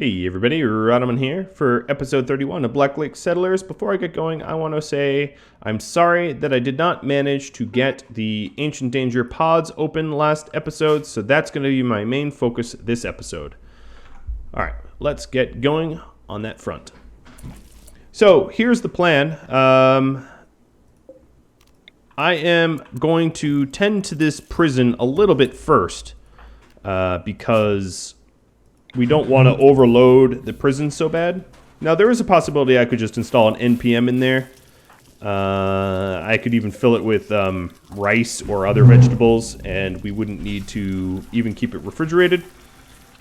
Hey everybody, Rodman here for episode 31 of Black Lake Settlers. Before I get going, I want to say I'm sorry that I did not manage to get the Ancient Danger pods open last episode, so that's going to be my main focus this episode. Alright, let's get going on that front. So, here's the plan. I am going to tend to this prison a little bit first, because we don't want to overload the prison so bad. Now, there is a possibility I could just install an NPM in there. I could even fill it with rice or other vegetables, and we wouldn't need to even keep it refrigerated.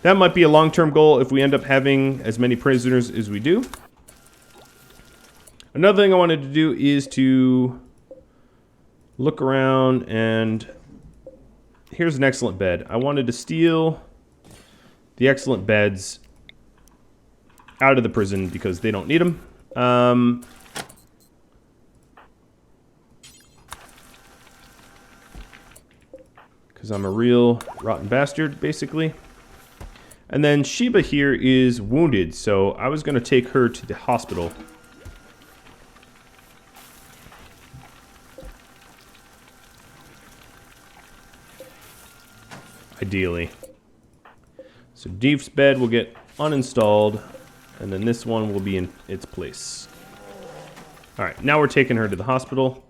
That might be a long-term goal if we end up having as many prisoners as we do. Another thing I wanted to do is to look around, and here's an excellent bed. I wanted to steal the excellent beds out of the prison because they don't need them. Because I'm a real rotten bastard, basically. And then Sheba here is wounded, so I was going to take her to the hospital. Ideally. So Deef's bed will get uninstalled, and then this one will be in its place. Alright, now we're taking her to the hospital.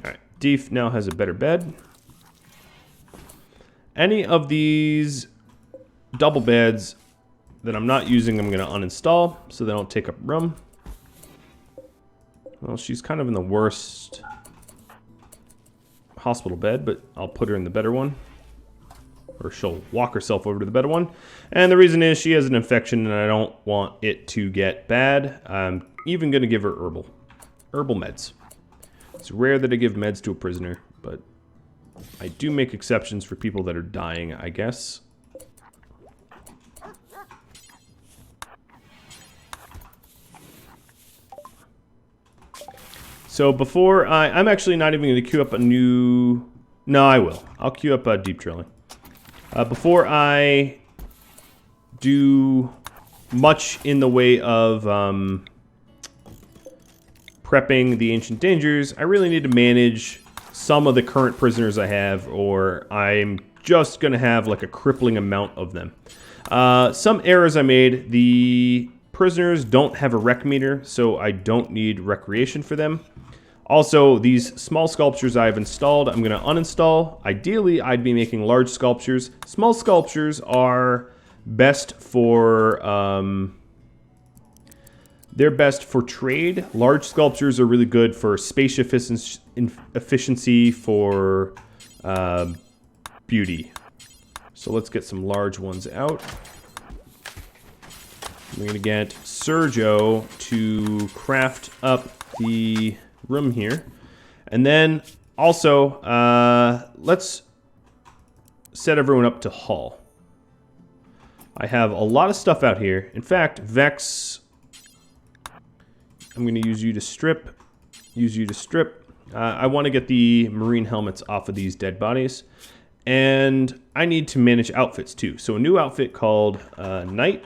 Alright, Deef now has a better bed. Any of these double beds that I'm not using, I'm going to uninstall so they don't take up room. Well, she's kind of in the worst hospital bed, but I'll put her in the better one, or she'll walk herself over to the better one. And the reason is she has an infection and I don't want it to get bad. I'm even going to give her herbal meds. It's rare that I give meds to a prisoner, but I do make exceptions for people that are dying, I guess. So before I'm actually not even going to queue up a new... No, I will. I'll queue up deep drilling. Before I do much in the way of prepping the Ancient Dangers, I really need to manage some of the current prisoners I have, or I'm just going to have like a crippling amount of them. Some errors I made. The prisoners don't have a rec meter, so I don't need recreation for them. Also, these small sculptures I've installed, I'm going to uninstall. Ideally, I'd be making large sculptures. Small sculptures are best for, they're best for trade. Large sculptures are really good for space efficiency, for beauty. So let's get some large ones out. We're going to get Sergio to craft up the room here. And then also, let's set everyone up to haul. I have a lot of stuff out here. In fact, Vex, I'm going to use you to strip. Use you to strip. I want to get the marine helmets off of these dead bodies. And I need to manage outfits too. So a new outfit called Knight.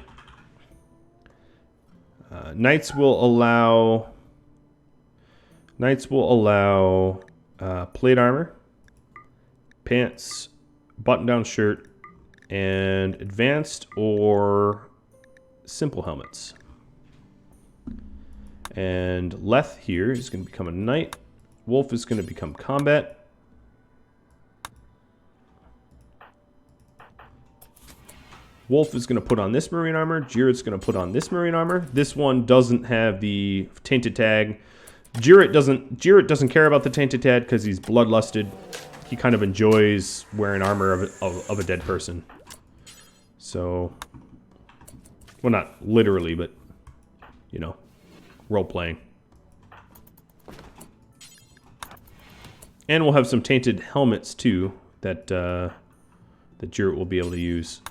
Knights will allow plate armor, pants, button-down shirt, and advanced or simple helmets. And Leth here is going to become a knight. Wolf is going to become combat. Wolf is going to put on this marine armor. Jarrett's going to put on this marine armor. This one doesn't have the tainted tag. Jarrett doesn't care about the tainted tag because he's bloodlusted. He kind of enjoys wearing armor of a dead person. So, well, not literally, but you know, role playing. And we'll have some tainted helmets too that that Jarrett will be able to use.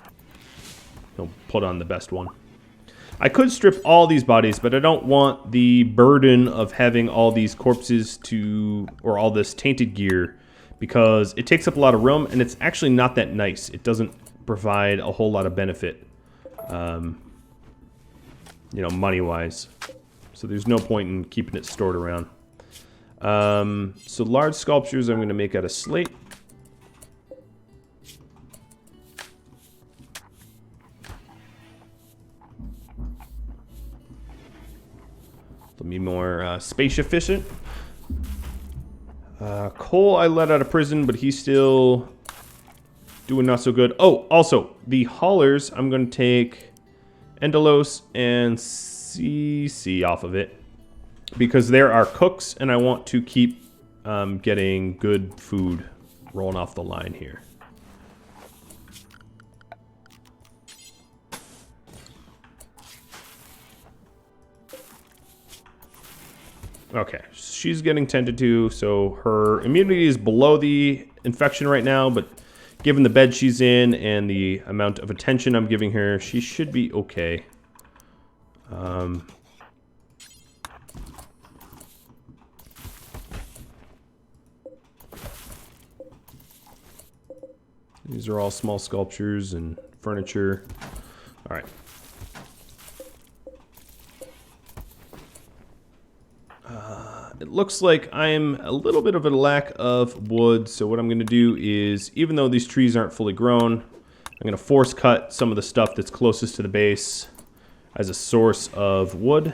He'll put on the best one. I could strip all these bodies, but I don't want the burden of having all these corpses or all this tainted gear, because it takes up a lot of room, and it's actually not that nice. It doesn't provide a whole lot of benefit, you know, money-wise. So there's no point in keeping it stored around. So large sculptures I'm going to make out of slate. Let me more space efficient. Cole I let out of prison, but he's still doing not so good. Oh, also, the haulers, I'm going to take Endelos and CC off of it, because there are cooks, and I want to keep getting good food rolling off the line here. Okay, she's getting tended to, so her immunity is below the infection right now, but given the bed she's in and the amount of attention I'm giving her, she should be okay. These are all small sculptures and furniture. All right. It looks like I'm a little bit of a lack of wood, so what I'm going to do is, even though these trees aren't fully grown, I'm going to force cut some of the stuff that's closest to the base as a source of wood.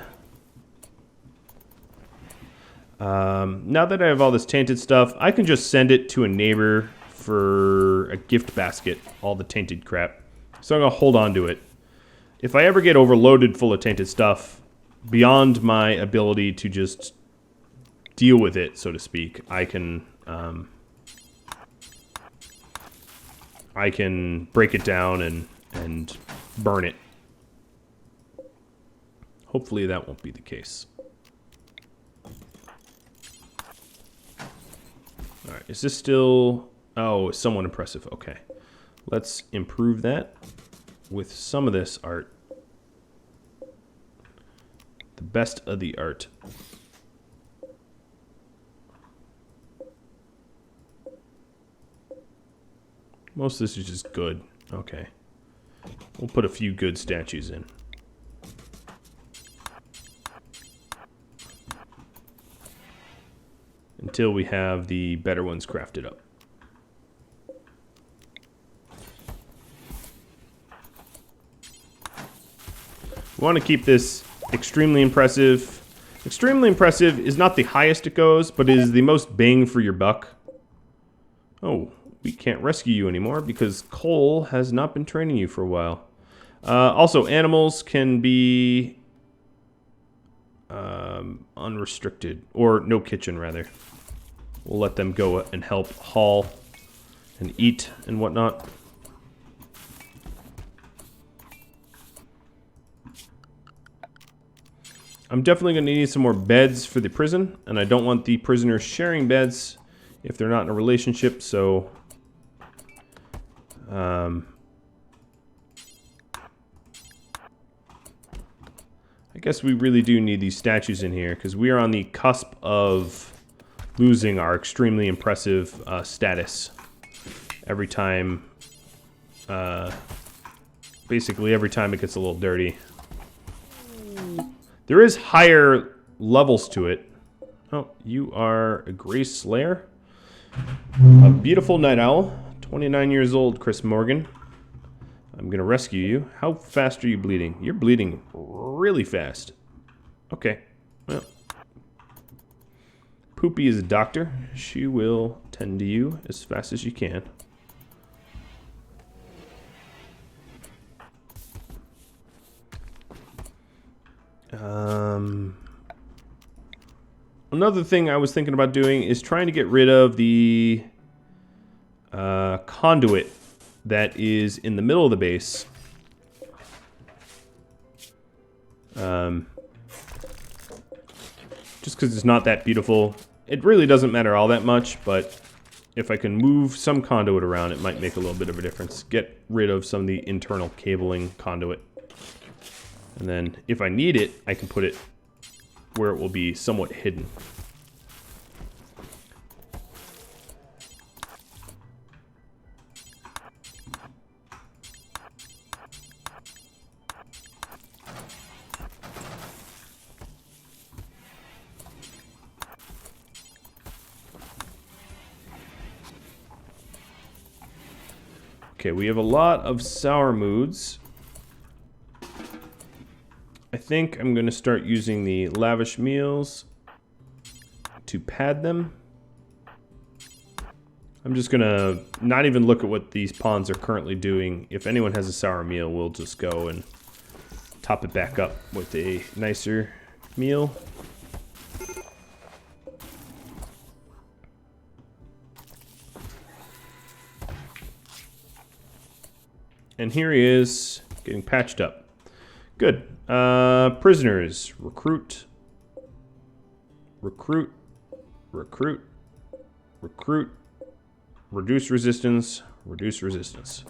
Now that I have all this tainted stuff, I can just send it to a neighbor for a gift basket, all the tainted crap. So I'm going to hold on to it. If I ever get overloaded full of tainted stuff, beyond my ability to just deal with it, so to speak, I can break it down and burn it. Hopefully that won't be the case. All right, is this still... Oh, it's somewhat impressive. Okay. Let's improve that with some of this art. The best of the art. Most of this is just good. Okay. We'll put a few good statues in. Until we have the better ones crafted up. We want to keep this extremely impressive. Extremely impressive is not the highest it goes, but it is the most bang for your buck. Oh, we can't rescue you anymore because Cole has not been training you for a while. Also, animals can be unrestricted, or no kitchen rather. We'll let them go and help haul and eat and whatnot. I'm definitely going to need some more beds for the prison, and I don't want the prisoners sharing beds if they're not in a relationship, so... I guess we really do need these statues in here, because we are on the cusp of losing our extremely impressive status every time... basically every time it gets a little dirty. There is higher levels to it. Oh, you are a Gray Slayer. A beautiful night owl. 29 years old, Chris Morgan. I'm going to rescue you. How fast are you bleeding? You're bleeding really fast. Okay. Well. Poopie is a doctor. She will tend to you as fast as she can. Another thing I was thinking about doing is trying to get rid of the conduit that is in the middle of the base. Just because it's not that beautiful. It really doesn't matter all that much, but if I can move some conduit around, it might make a little bit of a difference. Get rid of some of the internal cabling conduit. And then, if I need it, I can put it where it will be somewhat hidden. Okay, we have a lot of sour moods. I think I'm going to start using the lavish meals to pad them. I'm just going to not even look at what these pawns are currently doing. If anyone has a sour meal, we'll just go and top it back up with a nicer meal. And here he is, getting patched up. Good. Prisoners. Recruit. Recruit. Recruit. Recruit. Reduce resistance. Reduce resistance.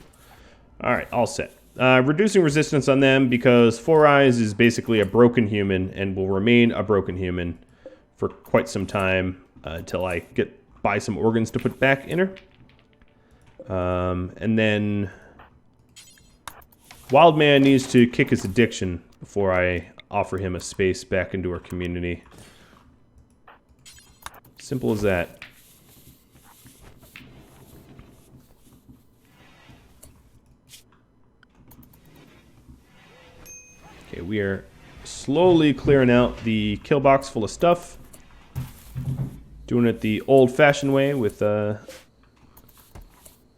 Alright, all set. Reducing resistance on them because Four Eyes is basically a broken human and will remain a broken human for quite some time until I buy some organs to put back in her. And then Wild Man needs to kick his addiction before I offer him a space back into our community. Simple as that. Okay, we are slowly clearing out the kill box full of stuff. Doing it the old-fashioned way with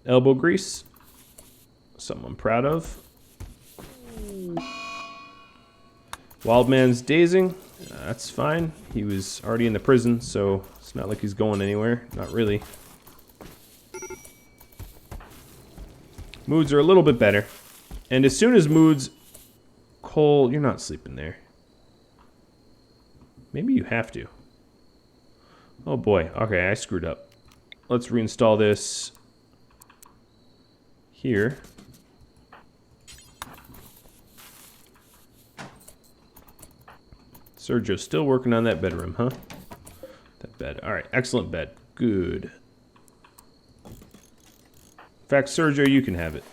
elbow grease. Something I'm proud of. Wild Man's dazing. That's fine. He was already in the prison, so it's not like he's going anywhere. Not really. Moods are a little bit better. And as soon as moods... Cole, you're not sleeping there. Maybe you have to. Oh boy. Okay, I screwed up. Let's reinstall this here. Sergio's still working on that bedroom, huh? That bed. Alright, excellent bed. Good. In fact, Sergio, you can have it.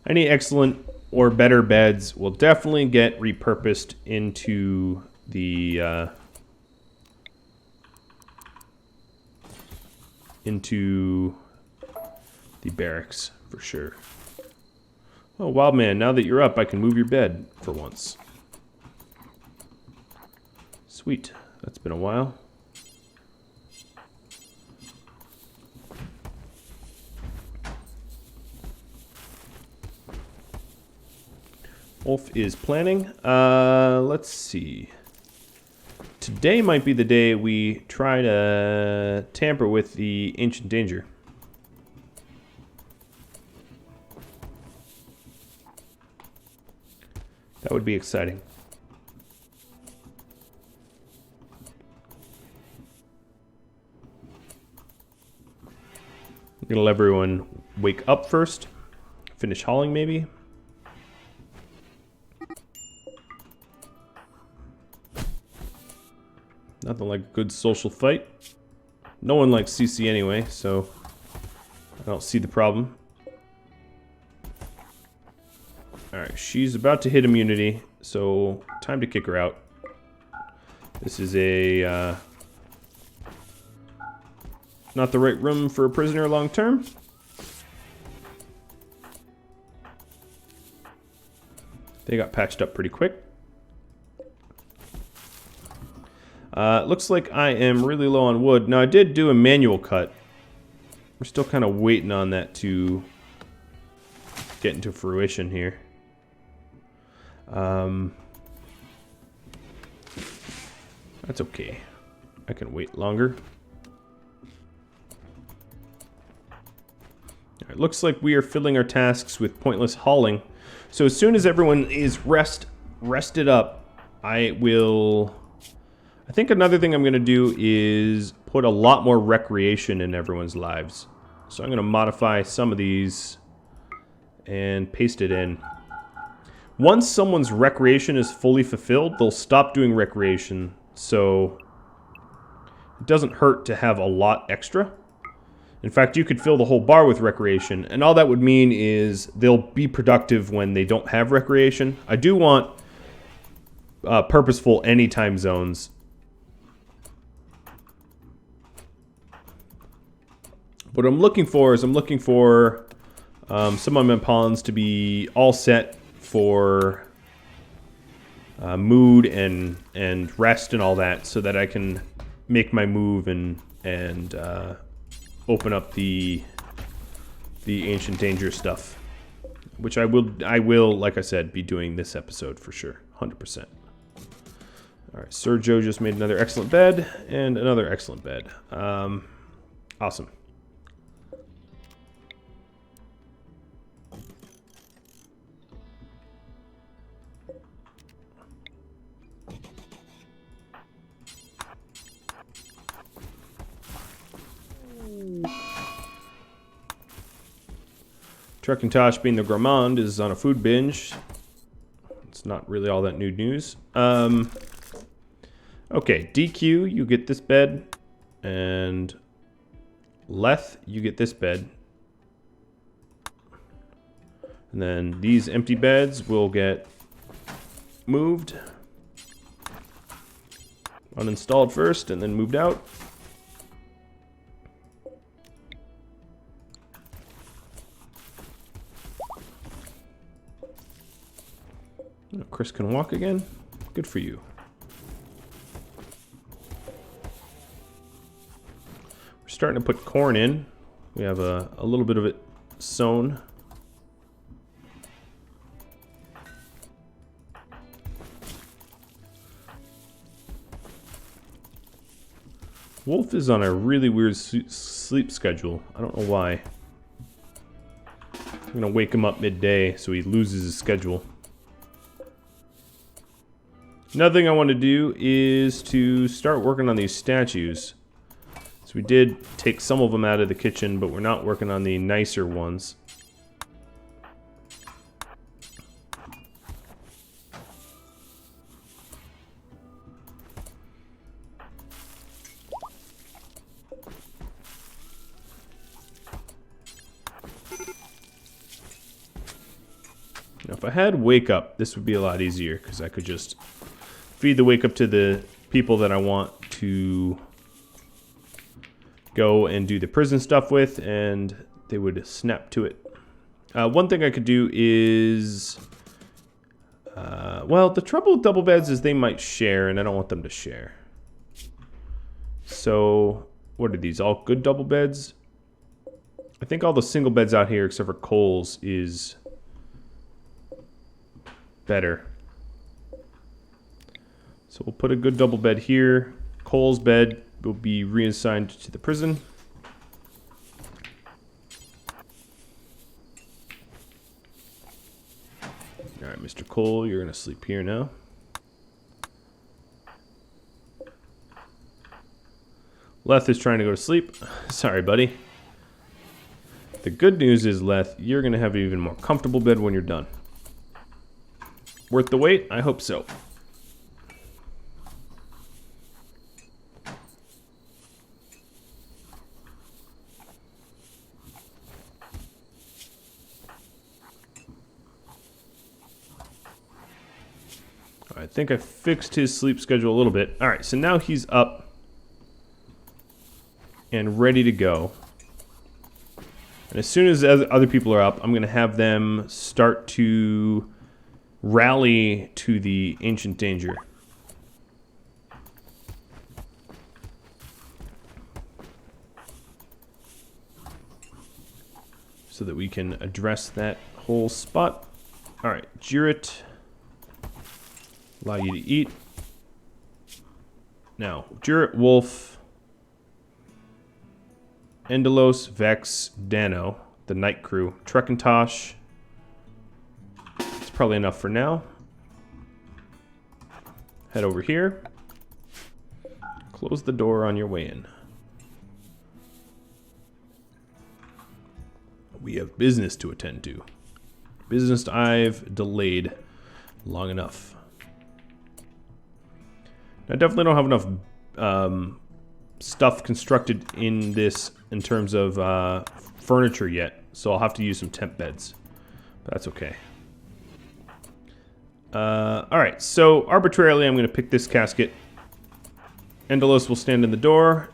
Any excellent or better beds will definitely get repurposed into the barracks for sure. Oh, Wild Man, now that you're up, I can move your bed for once. Sweet. That's been a while. Wolf is planning. Let's see. Today might be the day we try to tamper with the Ancient Danger. That would be exciting. I'm gonna let everyone wake up first. Finish hauling, maybe. Nothing like a good social fight. No one likes CC anyway, so I don't see the problem. Alright, she's about to hit immunity, so time to kick her out. This is a not the right room for a prisoner long term. They got patched up pretty quick. Looks like I am really low on wood. Now, I did do a manual cut. We're still kind of waiting on that to get into fruition here. That's okay. I can wait longer. All right, looks like we are filling our tasks with pointless hauling. So as soon as everyone is rested up, I think another thing I'm going to do is put a lot more recreation in everyone's lives. So I'm going to modify some of these and paste it in. Once someone's recreation is fully fulfilled, they'll stop doing recreation. So it doesn't hurt to have a lot extra. In fact, you could fill the whole bar with recreation. And all that would mean is they'll be productive when they don't have recreation. I do want purposeful anytime zones. What I'm looking for is some of my pawns to be all set for mood and rest and all that, so that I can make my move and open up the Ancient Danger stuff, which I will, like I said, be doing this episode for sure, 100%. All right, Sir Joe just made another excellent bed and another excellent bed. Awesome. Truckintosh, being the gourmand, is on a food binge. It's not really all that new news. Okay, DQ, you get this bed, and Leth, you get this bed. And then these empty beds will get moved, uninstalled first, and then moved out. Oh, Chris can walk again. Good for you. We're starting to put corn in. We have a little bit of it sown. Wolf is on a really weird sleep schedule. I don't know why. I'm gonna wake him up midday so he loses his schedule. Another thing I want to do is to start working on these statues. So we did take some of them out of the kitchen, but we're not working on the nicer ones. Now, if I had wake up, this would be a lot easier because I could just feed the wake up to the people that I want to go and do the prison stuff with, and they would snap to it. One thing I could do is, well, the trouble with double beds is they might share, and I don't want them to share. So, what are these? All good double beds? I think all the single beds out here, except for Cole's, is better. So we'll put a good double bed here. Cole's bed will be reassigned to the prison. Alright, Mr. Cole, you're going to sleep here now. Leth is trying to go to sleep. Sorry, buddy. The good news is, Leth, you're going to have an even more comfortable bed when you're done. Worth the wait? I hope so. I think I fixed his sleep schedule a little bit. Alright, so now he's up and ready to go. And as soon as other people are up, I'm going to have them start to rally to the Ancient Danger. So that we can address that whole spot. Alright, Jirit. Allow you to eat. Now, Jirit, Wolf, Endelos, Vex, Dano, the night crew, Truckintosh. It's probably enough for now. Head over here. Close the door on your way in. We have business to attend to. Business I've delayed long enough. I definitely don't have enough stuff constructed in this in terms of furniture yet, so I'll have to use some temp beds. But that's okay. Alright, so arbitrarily I'm going to pick this casket. Endelos will stand in the door.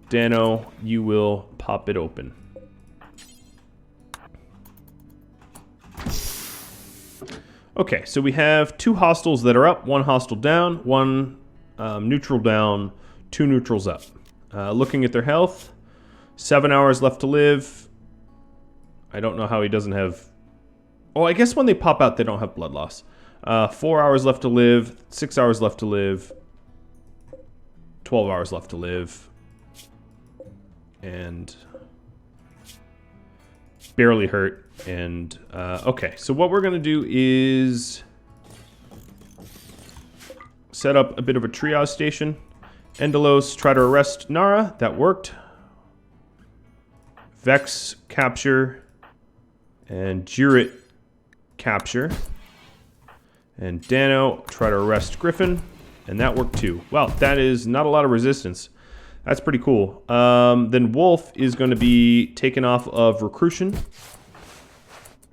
Dano, you will pop it open. Okay, so we have 2 hostiles that are up, 1 hostile down, 1 neutral down, 2 neutrals up. Looking at their health, 7 hours left to live. I don't know how he doesn't have... Oh, I guess when they pop out, they don't have blood loss. 4 hours left to live, 6 hours left to live, 12 hours left to live, and barely hurt. And okay, so what we're gonna do is set up a bit of a triage station. Endelos, try to arrest Nara. That worked. Vex, capture. And Jirit, capture. And Dano, try to arrest Griffin. And that worked too. Wow, that is not a lot of resistance. That's pretty cool. Then Wolf is going to be taken off of Recruition.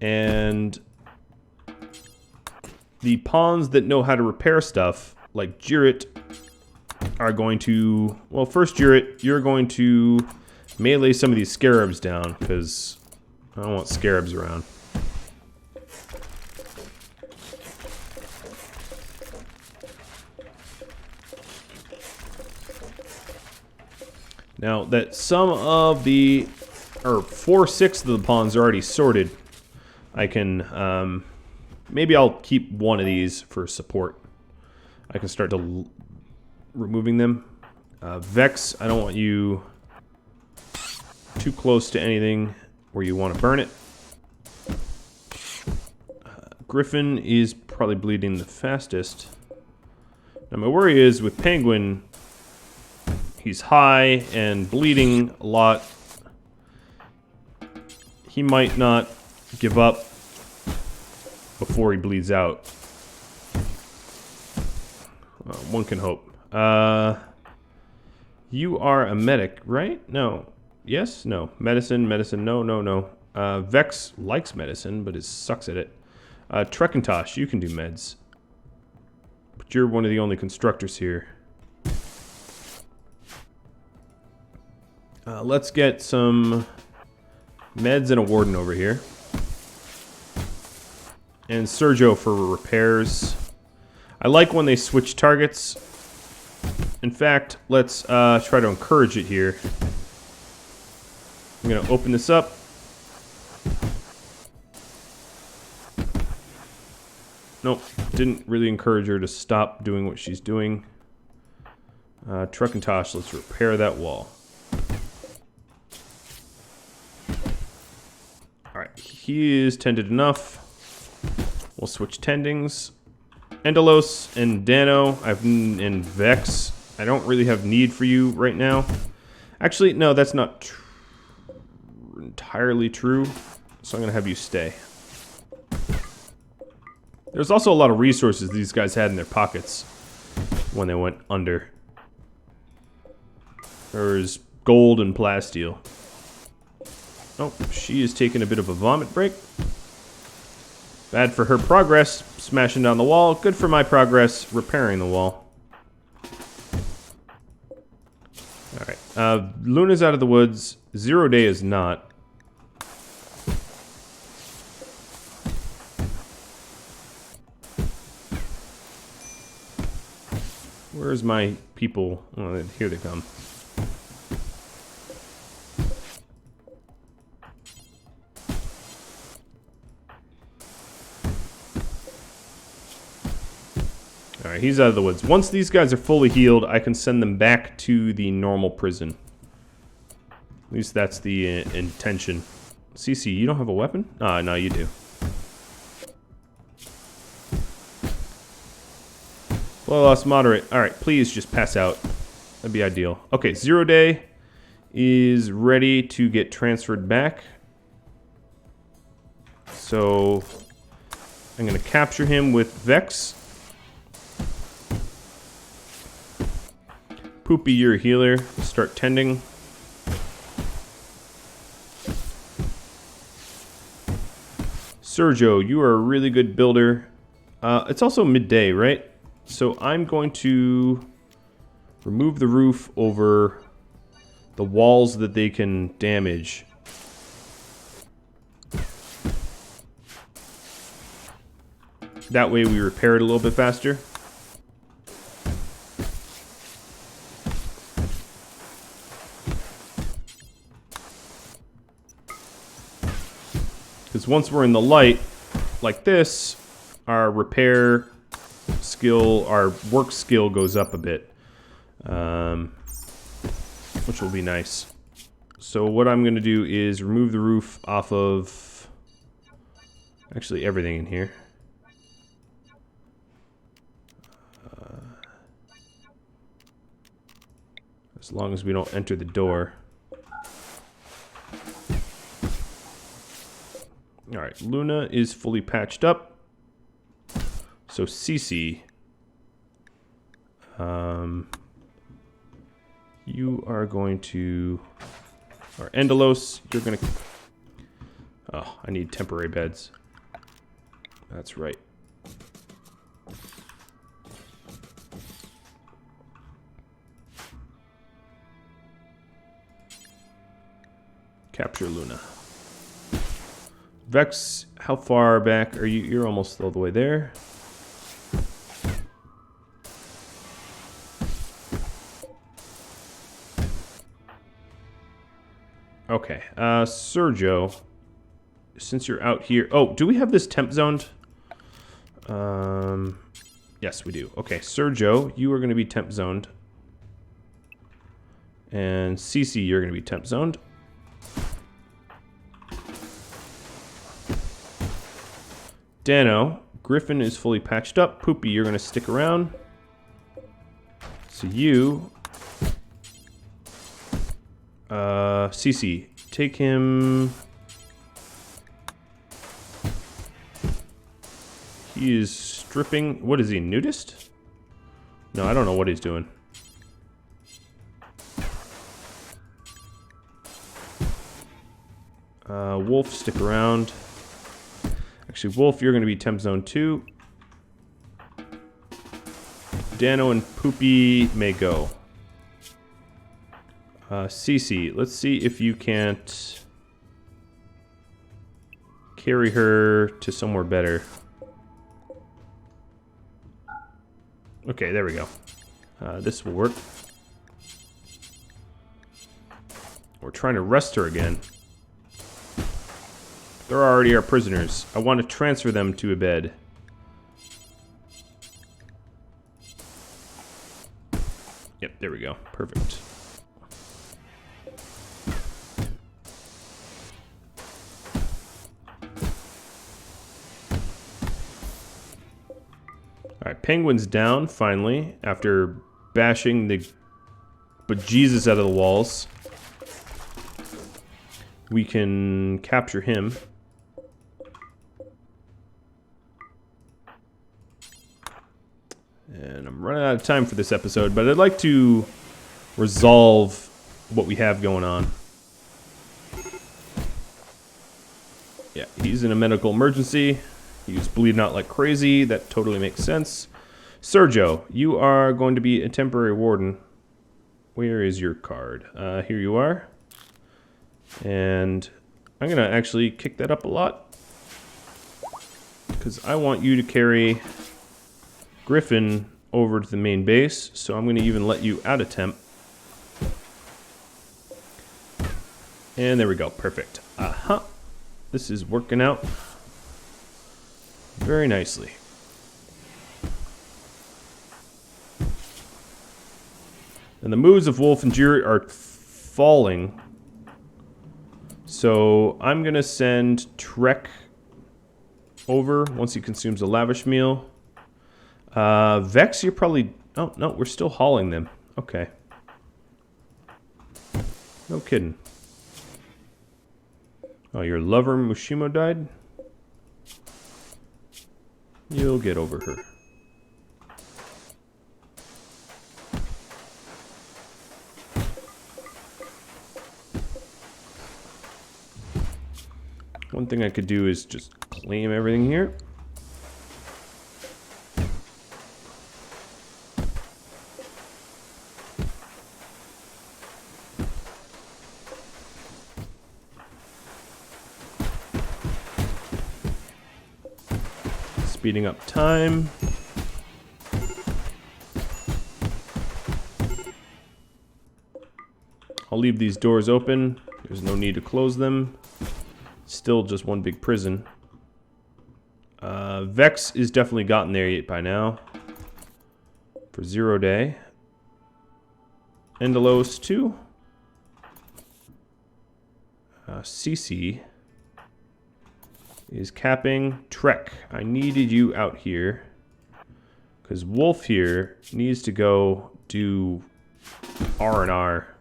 And the pawns that know how to repair stuff, like Jirit, are going to... Well, first, Jirit, you're going to melee some of these scarabs down, because I don't want scarabs around. Now, that some of the... or 4/6 of the pawns are already sorted, I can... maybe I'll keep one of these for support. I can start to removing them. Vex, I don't want you too close to anything where you want to burn it. Griffin is probably bleeding the fastest. Now my worry is with Penguin, he's high and bleeding a lot. He might not give up before he bleeds out. One can hope. You are a medic, right? No. Yes? No. Medicine, medicine, no, no, no. Vex likes medicine, but sucks at it. Trekintosh, you can do meds. But you're one of the only constructors here. Let's get some meds and a Warden over here. And Sergio for repairs. I like when they switch targets. In fact, let's try to encourage it here. I'm going to open this up. Nope, didn't really encourage her to stop doing what she's doing. Trekintosh, let's repair that wall. Alright, he is tended enough. We'll switch tendings. Endelos and Dano, and Vex. I don't really have need for you right now. Actually, no, that's not entirely true. So I'm going to have you stay. There's also a lot of resources these guys had in their pockets when they went under. There's gold and plasteel. Oh, she is taking a bit of a vomit break. Bad for her progress, smashing down the wall. Good for my progress, repairing the wall. Alright, Luna's out of the woods. 0 Day is not. Where's my people? Oh, here they come. Alright, he's out of the woods. Once these guys are fully healed, I can send them back to the normal prison. At least that's the intention. CC, you don't have a weapon? Ah, no, you do. Blood loss moderate. Alright, please just pass out. That'd be ideal. Okay, 0 Day is ready to get transferred back. So, I'm going to capture him with Vex. Poopie, you're a healer. Start tending. Sergio, you are a really good builder. It's also midday, right? So I'm going to remove the roof over the walls that they can damage. That way we repair it a little bit faster. Because once we're in the light, like this, our repair skill, our work skill goes up a bit. Which will be nice. So what I'm going to do is remove the roof off of actually everything in here. As long as we don't enter the door. Alright, Luna is fully patched up. So Cece, you are going to, or Endelos, you're going to, oh, I need temporary beds. That's right. Capture Luna. Vex, how far back are you? You're almost all the way there. Okay, Sergio, since you're out here... Oh, do we have this temp zoned? Yes, we do. Okay, Sergio, you are going to be temp zoned. And Cece, you're going to be temp zoned. Dano, Griffin is fully patched up. Poopie, you're going to stick around. So you... Cece, take him... He is stripping... What is he, nudist? No, I don't know what he's doing. Wolf, stick around. Actually, Wolf, you're going to be temp zone 2. Dano and Poopie may go. Cece, let's see if you can't carry her to somewhere better. Okay, there we go. This will work. We're trying to rest her again. They're already our prisoners. I want to transfer them to a bed. Yep, there we go. Perfect. Alright, Penguin's down, finally, after bashing the bejesus out of the walls. We can capture him. And I'm running out of time for this episode, but I'd like to resolve what we have going on. Yeah, he's in a medical emergency. He's bleeding out like crazy. That totally makes sense. Sergio, you are going to be a temporary warden. Where is your card? Here you are. And I'm going to actually kick that up a lot. Because I want you to carry Griffin over to the main base. So I'm going to even let you out of temp. And there we go. Perfect. Aha. This is working out very nicely. And the moves of Wolf and Jirit are falling. So I'm going to send Trek over once he consumes a lavish meal. Vex, you're probably... Oh, no, we're still hauling them. Okay. No kidding. Oh, your lover Mushimo died? You'll get over her. One thing I could do is just claim everything here. speeding up time. I'll leave these doors open. There's no need to close them. Still just one big prison. Vex is definitely gotten there by now. For 0 day. Endelos 2. CC is capping. Trek, I needed you out here. Because Wolf here needs to go do R&R.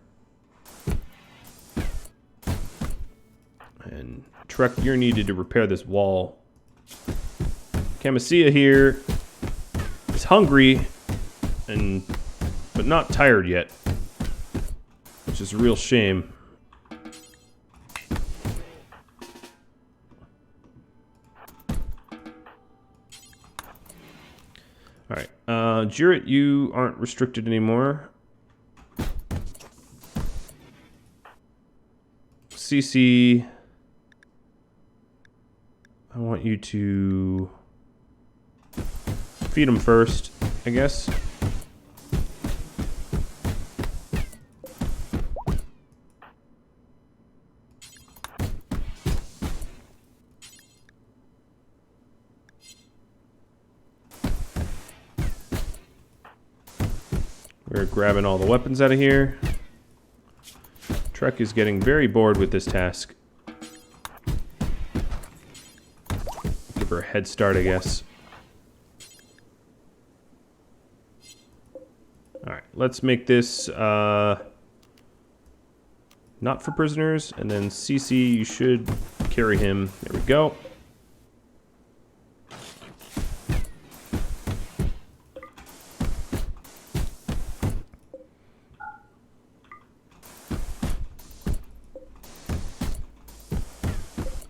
And Trek, you're needed to repair this wall. Camisea here is hungry, but not tired yet. Which is a real shame. Alright, Jarrett, you aren't restricted anymore. CC, I want you to feed him first, I guess. We're grabbing all the weapons out of here. Trek is getting very bored with this task. Give her a head start, I guess. Alright, let's make this not for prisoners, and then CC, you should carry him. There we go.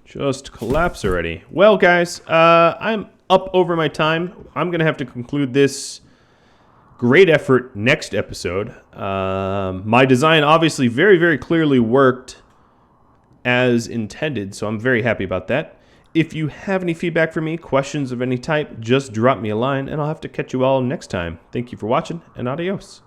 Just collapse already. Well, guys, I'm up over my time. I'm going to have to conclude this great effort next episode. My design obviously very, very clearly worked as intended, so I'm very happy about that. If you have any feedback for me, questions of any type, just drop me a line, and I'll have to catch you all next time. Thank you for watching, and adios.